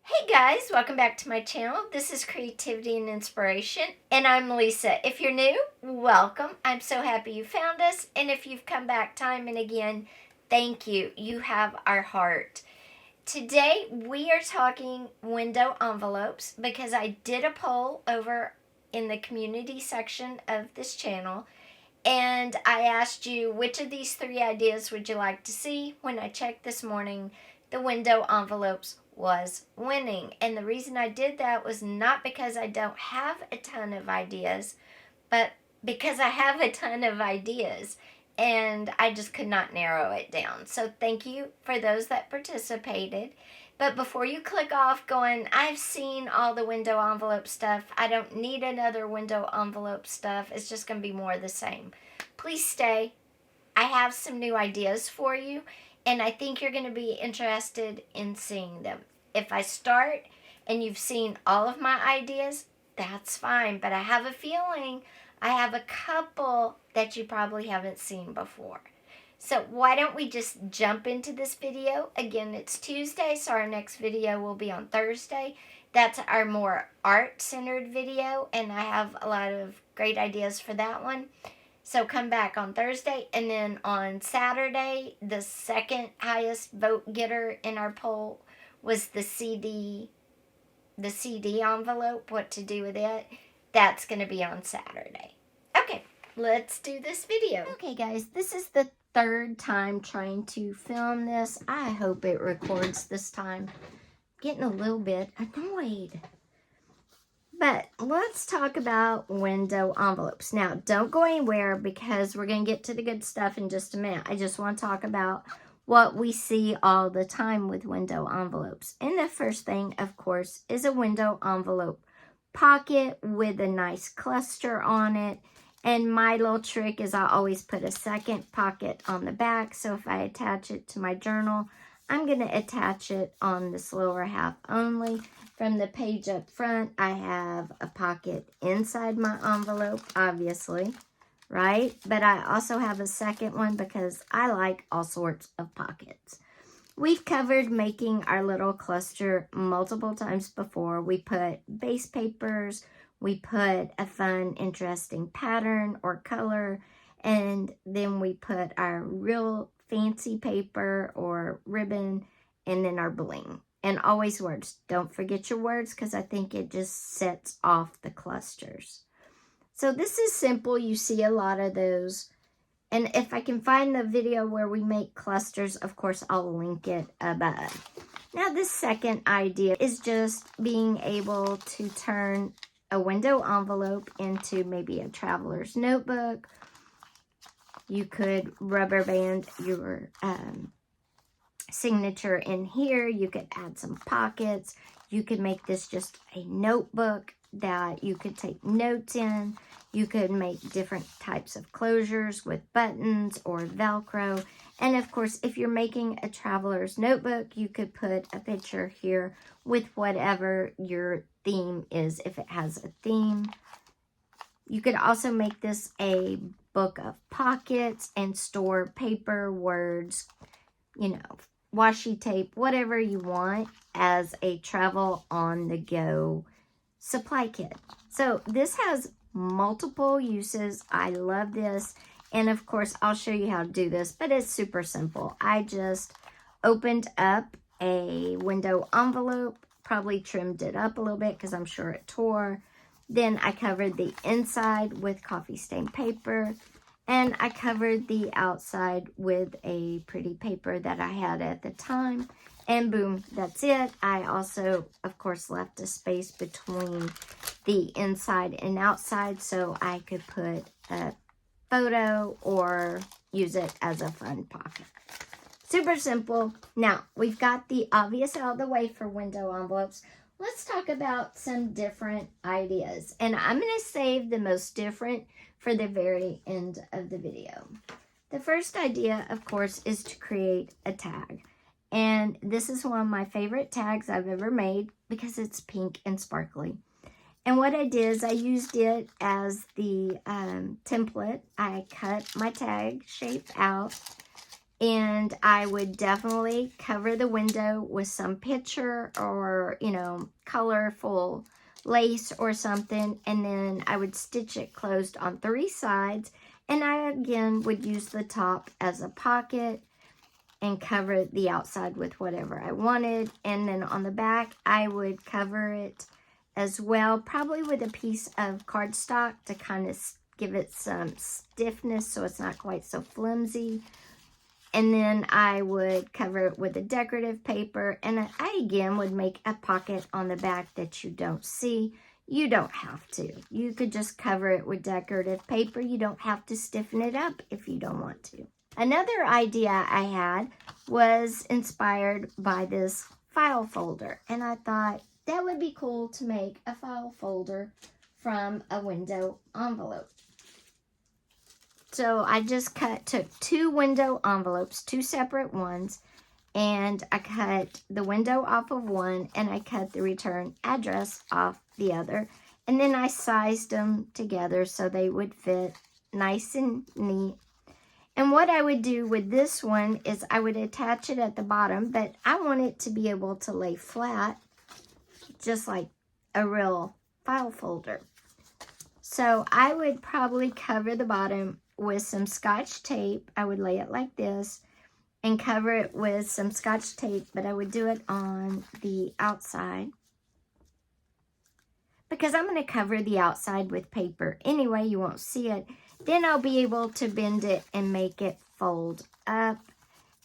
Hey guys, welcome back to my channel. This is Creativity and Inspiration, and I'm Lisa. If you're new, welcome. I'm so happy you found us, and if you've come back time and again, thank you. You have our heart. Today, we are talking window envelopes because I did a poll over in the community section of this channel, and I asked you which of these three ideas would you like to see. When I checked this morning, the window envelopes was winning. And the reason I did that was not because I don't have a ton of ideas, but because I have a ton of ideas and I just could not narrow it down. So thank you for those that participated. But before you click off going, I've seen all the window envelope stuff, I don't need another window envelope stuff, it's just going to be more of the same. Please stay. I have some new ideas for you, and I think you're going to be interested in seeing them. If I start and you've seen all of my ideas, that's fine, but I have a feeling I have a couple that you probably haven't seen before. So why don't we just jump into this video? Again, it's Tuesday, so our next video will be on Thursday. That's our more art-centered video, and I have a lot of great ideas for that one. So come back on Thursday, and then on Saturday, the second highest vote getter in our poll was the CD envelope, what to do with it. That's going to be on Saturday. Okay, let's do this video. Okay, guys, this is the third time trying to film this. I hope it records this time. Getting a little bit annoyed. But let's talk about window envelopes. Now, don't go anywhere because we're going to get to the good stuff in just a minute. I just want to talk about what we see all the time with window envelopes. And the first thing, of course, is a window envelope pocket with a nice cluster on it. And my little trick is I always put a second pocket on the back. So if I attach it to my journal, I'm going to attach it on this lower half only. From the page up front, I have a pocket inside my envelope, obviously, right? But I also have a second one because I like all sorts of pockets. We've covered making our little cluster multiple times before. We put base papers, we put a fun, interesting pattern or color, and then we put our real fancy paper or ribbon, and then our bling. And always words. Don't forget your words because I think it just sets off the clusters. So this is simple. You see a lot of those. And if I can find the video where we make clusters, of course, I'll link it above. Now, this second idea is just being able to turn a window envelope into maybe a traveler's notebook. You could rubber band your signature in here. You could add some pockets. You could make this just a notebook that you could take notes in. You could make different types of closures with buttons or Velcro. And of course, if you're making a traveler's notebook, you could put a picture here with whatever your theme is, if it has a theme. You could also make this a book of pockets and store paper, words, you know, washi tape, whatever you want as a travel on the go supply kit. So this has multiple uses. I love this. And of course, I'll show you how to do this, but it's super simple. I just opened up a window envelope, probably trimmed it up a little bit because I'm sure it tore. Then I covered the inside with coffee stain paper. And I covered the outside with a pretty paper that I had at the time. And boom, that's it. I also, of course, left a space between the inside and outside so I could put a photo or use it as a fun pocket. Super simple. Now, we've got the obvious out of the way for window envelopes. Let's talk about some different ideas. And I'm going to save the most different for the very end of the video. The first idea, of course, is to create a tag. And this is one of my favorite tags I've ever made because it's pink and sparkly. And what I did is I used it as the template. I cut my tag shape out And I would definitely cover the window with some picture or, you know, colorful lace or something. And then I would stitch it closed on 3 sides. And I, again, would use the top as a pocket and cover the outside with whatever I wanted. And then on the back, I would cover it as well, probably with a piece of cardstock to kind of give it some stiffness so it's not quite so flimsy. And then I would cover it with a decorative paper. And I again would make a pocket on the back that you don't see. You don't have to. You could just cover it with decorative paper. You don't have to stiffen it up if you don't want to. Another idea I had was inspired by this file folder. And I thought that would be cool to make a file folder from a window envelope. So I just took 2 window envelopes, 2 separate ones, and I cut the window off of one and I cut the return address off the other. And then I sized them together so they would fit nice and neat. And what I would do with this one is I would attach it at the bottom, but I want it to be able to lay flat, just like a real file folder. So I would probably cover the bottom with some Scotch tape. I would lay it like this and cover it with some Scotch tape, but I would do it on the outside because I'm going to cover the outside with paper. Anyway, you won't see it. Then I'll be able to bend it and make it fold up.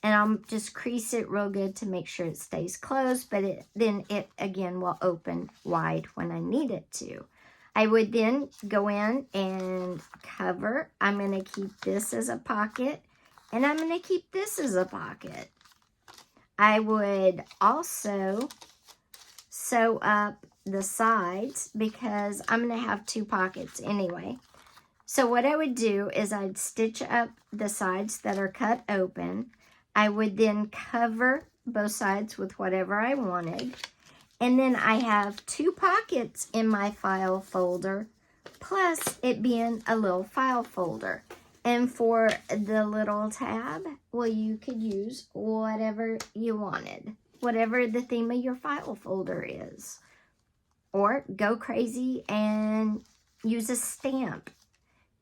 And I'll just crease it real good to make sure it stays closed, but then it again will open wide when I need it to. I would then go in and cover. I'm going to keep this as a pocket, and I'm going to keep this as a pocket. I would also sew up the sides because I'm going to have 2 pockets anyway. So what I would do is I'd stitch up the sides that are cut open. I would then cover both sides with whatever I wanted. And then I have 2 pockets in my file folder, plus it being a little file folder. And for the little tab, well, you could use whatever you wanted, whatever the theme of your file folder is. Or go crazy and use a stamp,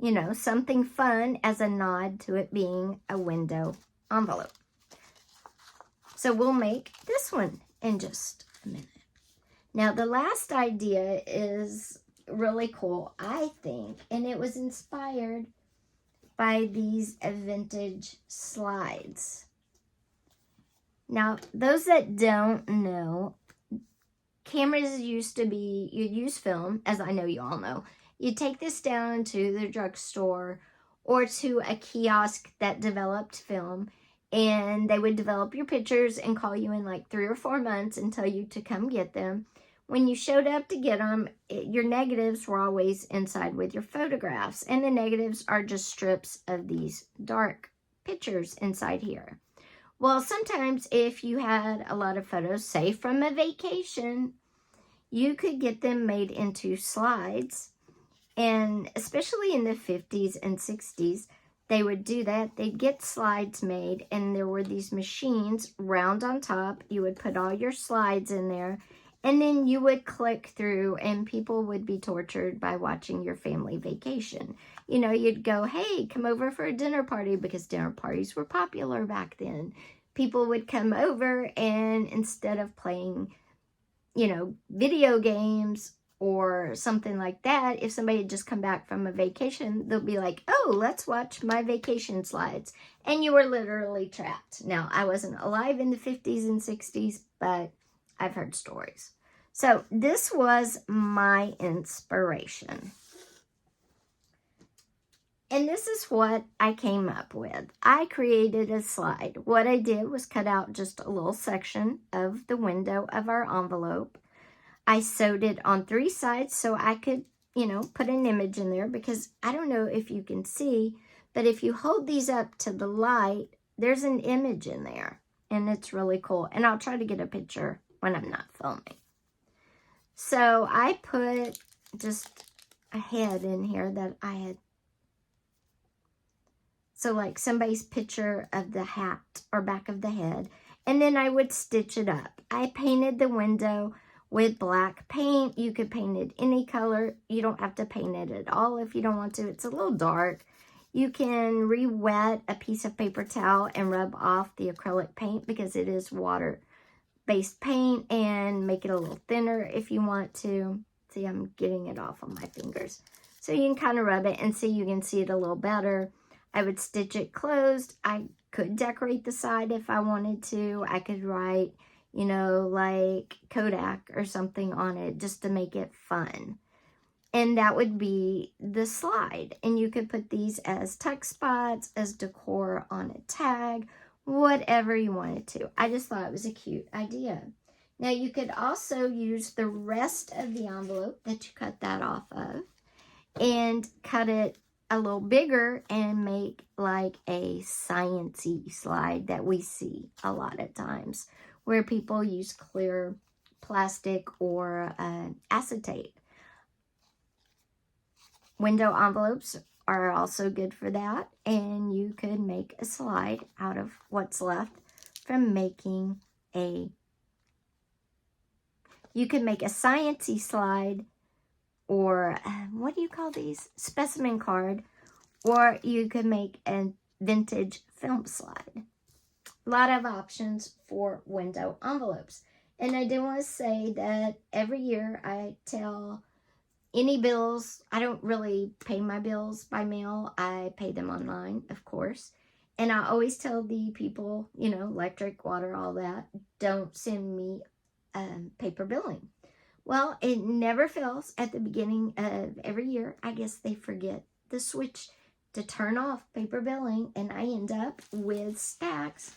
you know, something fun as a nod to it being a window envelope. So we'll make this one in just a minute. Now, the last idea is really cool, I think, and it was inspired by these vintage slides. Now, those that don't know, cameras used to be, you'd use film, as I know you all know. You'd take this down to the drugstore or to a kiosk that developed film, and they would develop your pictures and call you in like 3 or 4 months and tell you to come get them. When you showed up to get them, your negatives were always inside with your photographs. And the negatives are just strips of these dark pictures inside here. Well, sometimes if you had a lot of photos, say from a vacation, you could get them made into slides. And especially in the 50s and 60s, they would do that. They'd get slides made, and there were these machines round on top. You would put all your slides in there. And then you would click through and people would be tortured by watching your family vacation. You know, you'd go, hey, come over for a dinner party because dinner parties were popular back then. People would come over and instead of playing, you know, video games or something like that, if somebody had just come back from a vacation, they'll be like, oh, let's watch my vacation slides. And you were literally trapped. Now, I wasn't alive in the 50s and 60s, but I've heard stories. So this was my inspiration. And this is what I came up with. I created a slide. What I did was cut out just a little section of the window of our envelope. I sewed it on 3 sides so I could, you know, put an image in there because I don't know if you can see, but if you hold these up to the light, there's an image in there. And it's really cool. And I'll try to get a picture when I'm not filming. So I put just a head in here that I had So like somebody's picture of the hat or back of the head. And then I would stitch it up. I painted the window with black paint. You could paint it any color. You don't have to paint it at all if you don't want to. It's a little dark. You can re-wet a piece of paper towel and rub off the acrylic paint because it is water-based paint, and make it a little thinner if you want to. See, I'm getting it off on my fingers. So you can kind of rub it and see, you can see it a little better. I would stitch it closed. I could decorate the side if I wanted to. I could write, you know, like Kodak or something on it just to make it fun. And that would be the slide. And you could put these as tuck spots, as decor on a tag, whatever you wanted to. I just thought it was a cute idea. Now you could also use the rest of the envelope that you cut that off of and cut it a little bigger and make like a science-y slide that we see a lot of times where people use clear plastic or acetate. Window envelopes are also good for that, and you could make a slide out of what's left from making a, you could make a science-y slide, or what do you call these? Specimen card, or you could make a vintage film slide. A lot of options for window envelopes. And I do want to say that every year I tell any bills, I don't really pay my bills by mail. I pay them online, of course. And I always tell the people, you know, electric, water, all that, don't send me paper billing. Well, it never fails at the beginning of every year. I guess they forget the switch to turn off paper billing, and I end up with stacks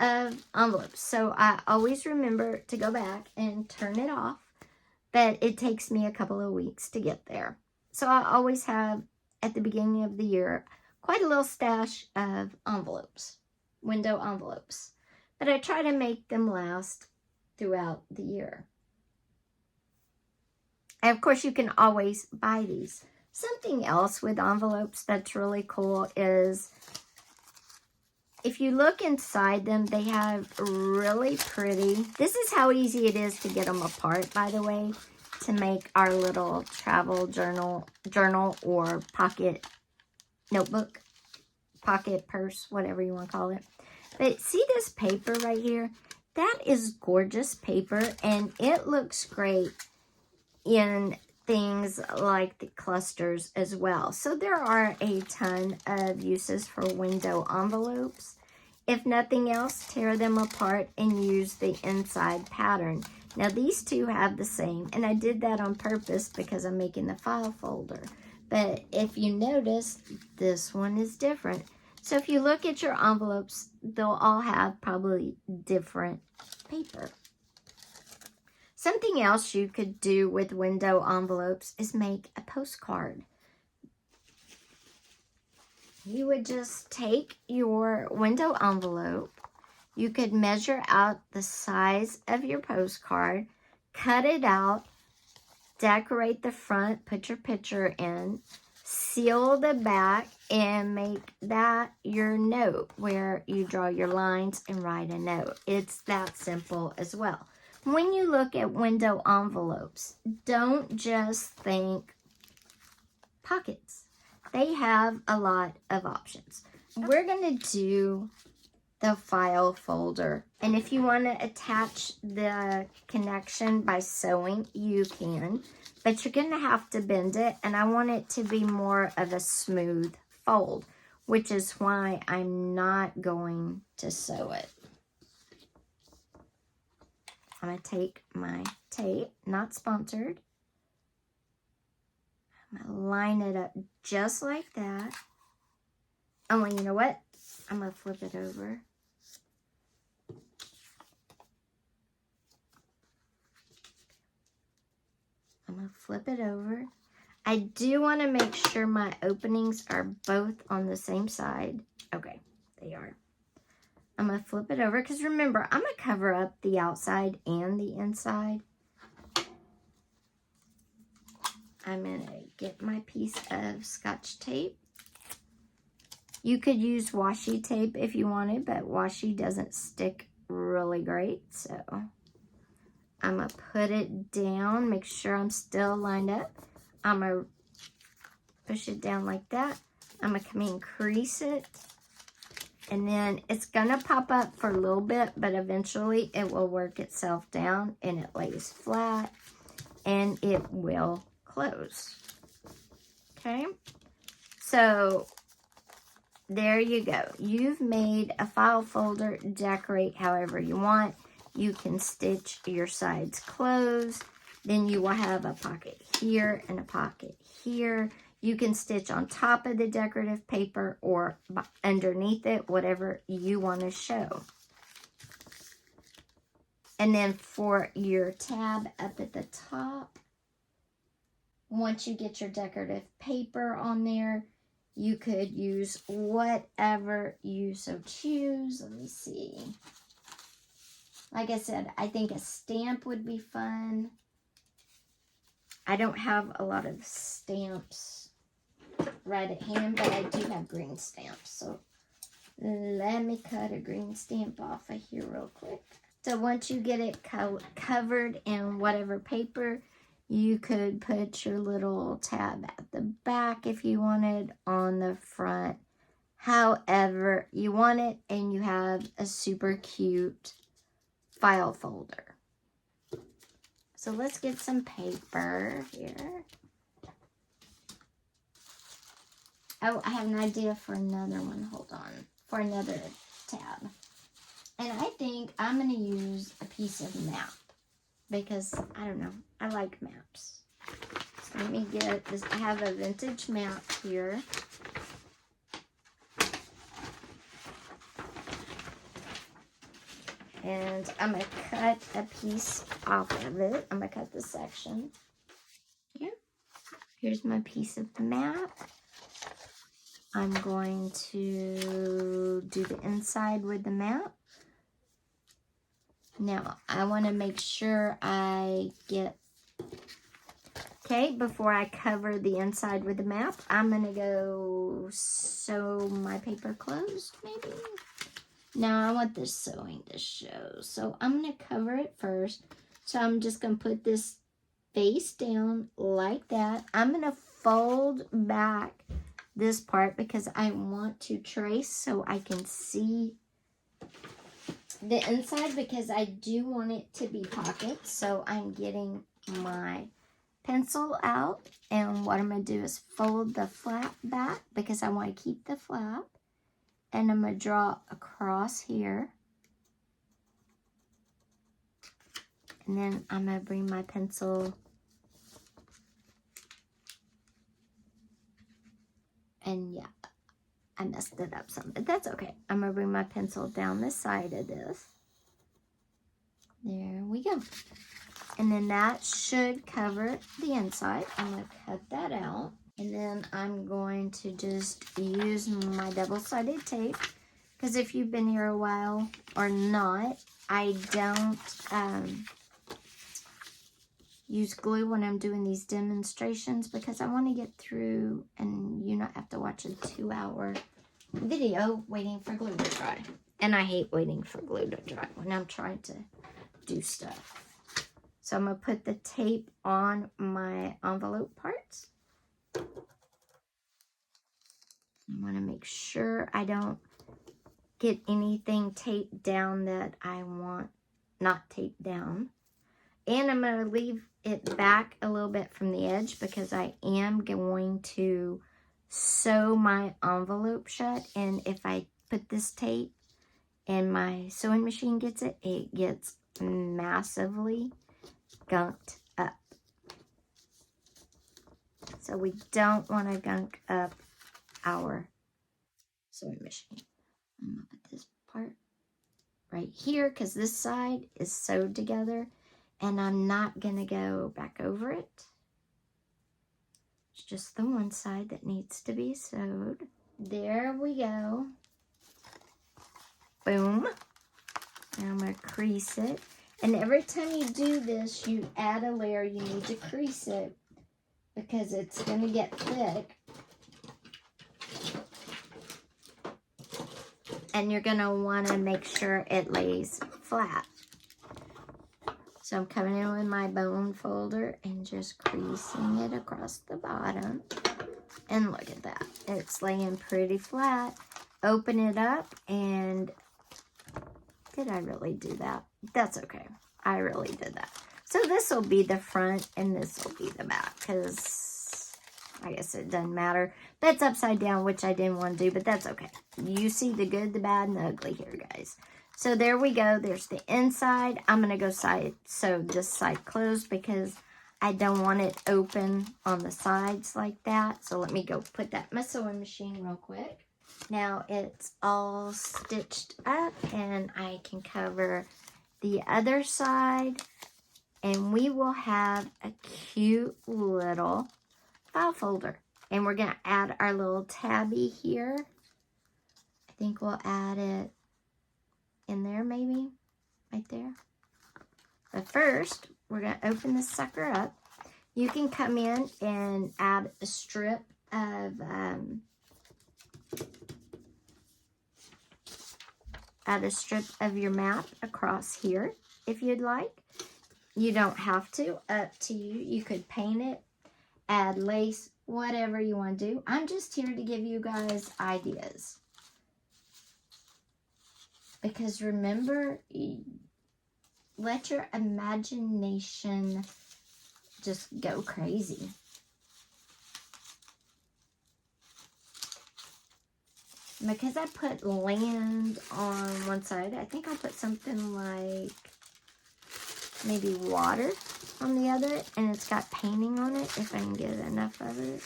of envelopes. So I always remember to go back and turn it off, but it takes me a couple of weeks to get there. So I always have, at the beginning of the year, quite a little stash of envelopes, window envelopes. But I try to make them last throughout the year. And of course, you can always buy these. Something else with envelopes that's really cool is if you look inside them, they have really pretty, this is how easy it is to get them apart, by the way, to make our little travel journal or pocket notebook, pocket purse, whatever you want to call it. But see this paper right here? That is gorgeous paper, and it looks great in things like the clusters as well. So there are a ton of uses for window envelopes. If nothing else, tear them apart and use the inside pattern. Now these two have the same, and I did that on purpose because I'm making the file folder. But if you notice, this one is different. So if you look at your envelopes, they'll all have probably different paper. Something else you could do with window envelopes is make a postcard. You would just take your window envelope. You could measure out the size of your postcard, cut it out, decorate the front, put your picture in, seal the back, and make that your note where you draw your lines and write a note. It's that simple as well. When you look at window envelopes, don't just think pockets. They have a lot of options. We're going to do the file folder. And if you want to attach the connection by sewing, you can. But you're going to have to bend it. And I want it to be more of a smooth fold, which is why I'm not going to sew it. I'm going to take my tape, not sponsored. I'm going to line it up just like that. Oh, and you know what? I'm going to flip it over. I'm going to flip it over. I do want to make sure my openings are both on the same side. Okay, they are. I'm going to flip it over because remember, I'm going to cover up the outside and the inside. I'm going to get my piece of Scotch tape. You could use washi tape if you wanted, but washi doesn't stick really great. So I'm going to put it down, make sure I'm still lined up. I'm going to push it down like that. I'm going to come in, crease it. And then it's going to pop up for a little bit, but eventually it will work itself down and it lays flat and it will close. Okay? So there you go. You've made a file folder. Decorate however you want. You can stitch your sides closed. Then you will have a pocket here and a pocket here. You can stitch on top of the decorative paper or underneath it, whatever you want to show. And then for your tab up at the top, once you get your decorative paper on there, you could use whatever you so choose. Let me see. Like I said, I think a stamp would be fun. I don't have a lot of stamps right at hand, but I do have green stamps. So let me cut a green stamp off of here real quick. So once you get it covered in whatever paper, you could put your little tab at the back if you wanted, on the front, however you want it, and you have a super cute file folder. So let's get some paper here. Oh, I have an idea for another one. Hold on. For another tab. And I think I'm going to use a piece of map. Because, I don't know, I like maps. So let me get this. I have a vintage map here. And I'm going to cut a piece off of it. I'm going to cut this section. Here. Here's my piece of the map. I'm going to do the inside with the map. Now, I want to make sure I get... Okay, before I cover the inside with the map, I'm going to go sew my paper closed, maybe? Now, I want this sewing to show. So, I'm going to cover it first. So, I'm just going to put this face down like that. I'm going to fold back this part because I want to trace so I can see the inside, because I do want it to be pockets. So I'm getting my pencil out, and what I'm going to do is fold the flap back because I want to keep the flap, and I'm going to draw across here, and then I'm going to bring my pencil and yeah, I messed it up some, but that's okay. I'm going to bring my pencil down the side of this. There we go. And then that should cover the inside. I'm going to cut that out. And then I'm going to just use my double-sided tape. Because if you've been here a while or not, I don't use glue when I'm doing these demonstrations, because I want to get through and you not have to watch a 2-hour video waiting for glue to dry. And I hate waiting for glue to dry when I'm trying to do stuff. So I'm going to put the tape on my envelope parts. I want to make sure I don't get anything taped down that I want not taped down. And I'm going to leave it back a little bit from the edge because I am going to sew my envelope shut. And if I put this tape and my sewing machine gets it, it gets massively gunked up. So we don't want to gunk up our sewing machine. I'm going to put this part right here because this side is sewed together, and I'm not going to go back over it. It's just the one side that needs to be sewed. There we go. Boom. Now I'm going to crease it. And every time you do this, you add a layer, you need to crease it because it's going to get thick. And you're going to want to make sure it lays flat. So I'm coming in with my bone folder and just creasing it across the bottom. And look at that. It's laying pretty flat. Open it up and... Did I really do that? That's okay. I really did that. So this will be the front and this will be the back because I guess it doesn't matter. That's upside down, which I didn't want to do, but that's okay. You see the good, the bad, and the ugly here, guys. So there we go. There's the inside. I'm going to go sew this side closed because I don't want it open on the sides like that. So let me go put that in my sewing machine real quick. Now it's all stitched up and I can cover the other side. And we will have a cute little file folder. And we're going to add our little tabby here. I think we'll add it in there maybe, right there. But first, we're going to open this sucker up. You can come in and add a strip of your map across here if you'd like. You don't have to, up to you. You could paint it, add lace, whatever you want to do. I'm just here to give you guys ideas. Because remember, let your imagination just go crazy. Because I put land on one side, I think I'll put something like maybe water on the other, and it's got painting on it if I can get enough of it.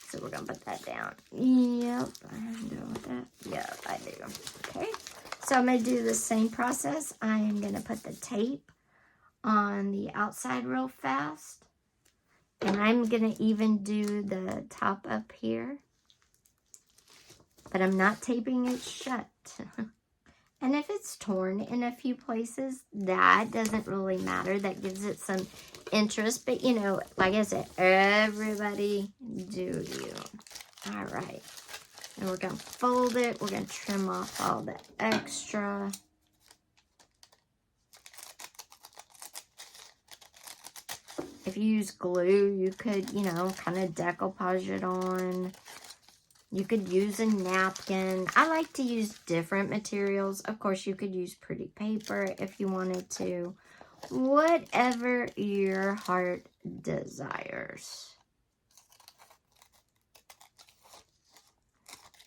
So we're gonna put that down. Yep, I'm done with that. Yep, I do. Okay, so I'm gonna do the same process. I am gonna put the tape on the outside real fast, and I'm gonna even do the top up here, but I'm not taping it shut. And if it's torn in a few places, that doesn't really matter. That gives it some interest. But, you know, like I said, everybody do you. All right. And we're going to fold it. We're going to trim off all the extra. If you use glue, you could, you know, kind of decoupage it on. You could use a napkin. I like to use different materials. Of course, you could use pretty paper if you wanted to. Whatever your heart desires.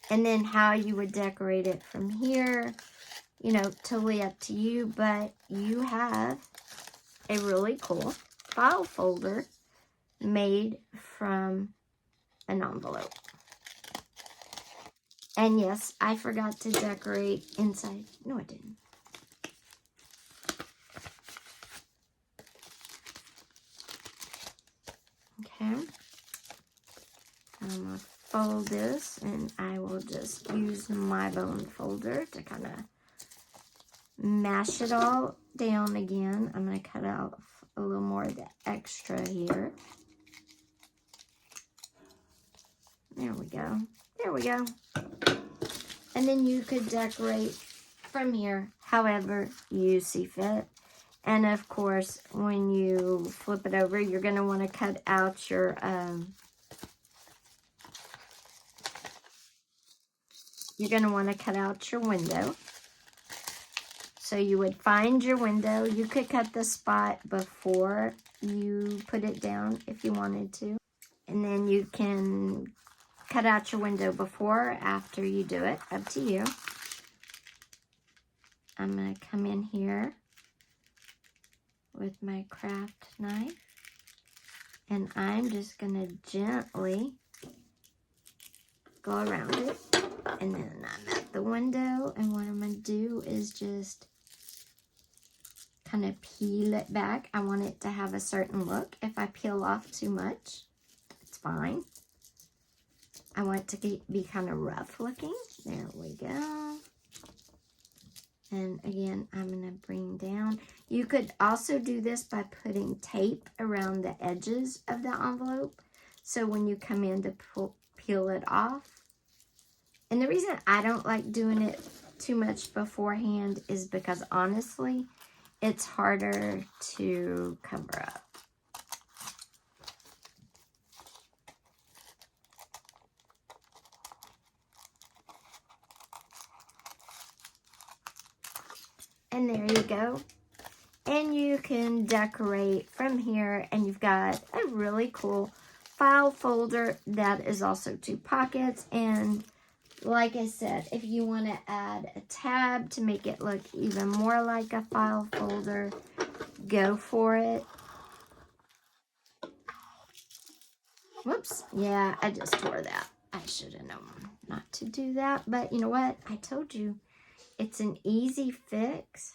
And then how you would decorate it from here, you know, totally up to you. But you have a really cool file folder made from an envelope. And yes, I forgot to decorate inside. No, I didn't. Okay. I'm going to fold this, and I will just use my bone folder to kind of mash it all down again. I'm going to cut out a little more of the extra here. There we go. There we go. And then you could decorate from here however you see fit. And of course, when you flip it over, you're going to want to cut out your window. So you would find your window. You could cut the spot before you put it down if you wanted to. And then you can cut out your window before or after you do it, up to you. I'm going to come in here with my craft knife, and I'm just going to gently go around it. And then I'm at the window, and what I'm going to do is just kind of peel it back. I want it to have a certain look. If I peel off too much, it's fine. I want it to be kind of rough looking. There we go. And again, I'm going to bring down. You could also do this by putting tape around the edges of the envelope. So when you come in to peel it off. And the reason I don't like doing it too much beforehand is because honestly, it's harder to cover up. And there you go. And you can decorate from here, and you've got a really cool file folder that is also 2 pockets. And like I said, if you want to add a tab to make it look even more like a file folder, go for it. Whoops. Yeah, I just tore that. I should have known not to do that. But you know what? I told you. It's an easy fix.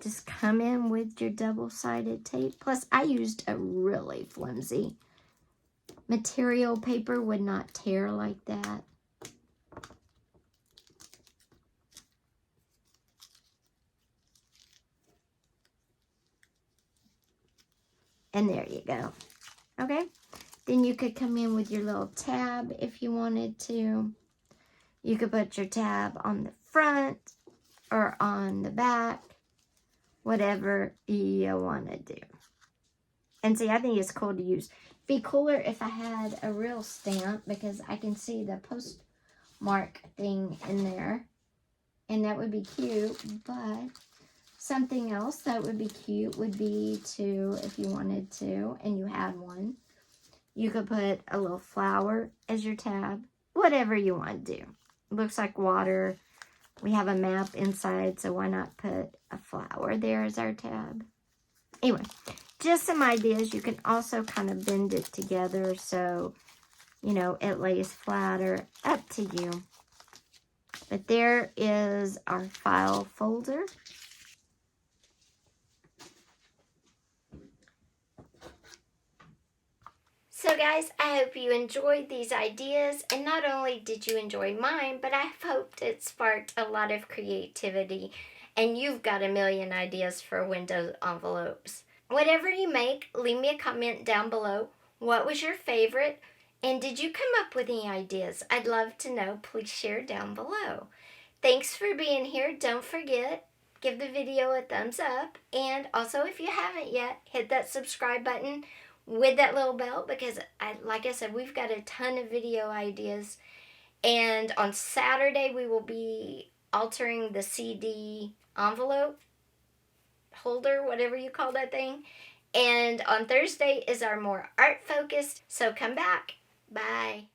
Just come in with your double-sided tape. Plus, I used a really flimsy material. Paper would not tear like that. And there you go. Okay? Then you could come in with your little tab if you wanted to. You could put your tab on the front or on the back. Whatever you want to do. And see, I think it's cool to use. It'd be cooler if I had a real stamp because I can see the postmark thing in there. And that would be cute. But something else that would be cute would be to, if you wanted to, and you had one, you could put a little flower as your tab. Whatever you want to do. It looks like water. We have a map inside, so why not put a flower there as our tab? Anyway, just some ideas. You can also kind of bend it together so, you know, it lays flatter. Up to you. But there is our file folder. So guys, I hope you enjoyed these ideas, and not only did you enjoy mine, but I hoped it sparked a lot of creativity, and you've got a million ideas for window envelopes. Whatever you make, leave me a comment down below. What was your favorite? And did you come up with any ideas? I'd love to know. Please share down below. Thanks for being here. Don't forget, give the video a thumbs up. And also, if you haven't yet, hit that subscribe button with that little bell, because like I said, we've got a ton of video ideas. And on Saturday, we will be altering the CD envelope holder, whatever you call that thing. And on Thursday is our more art focused. So come back. Bye.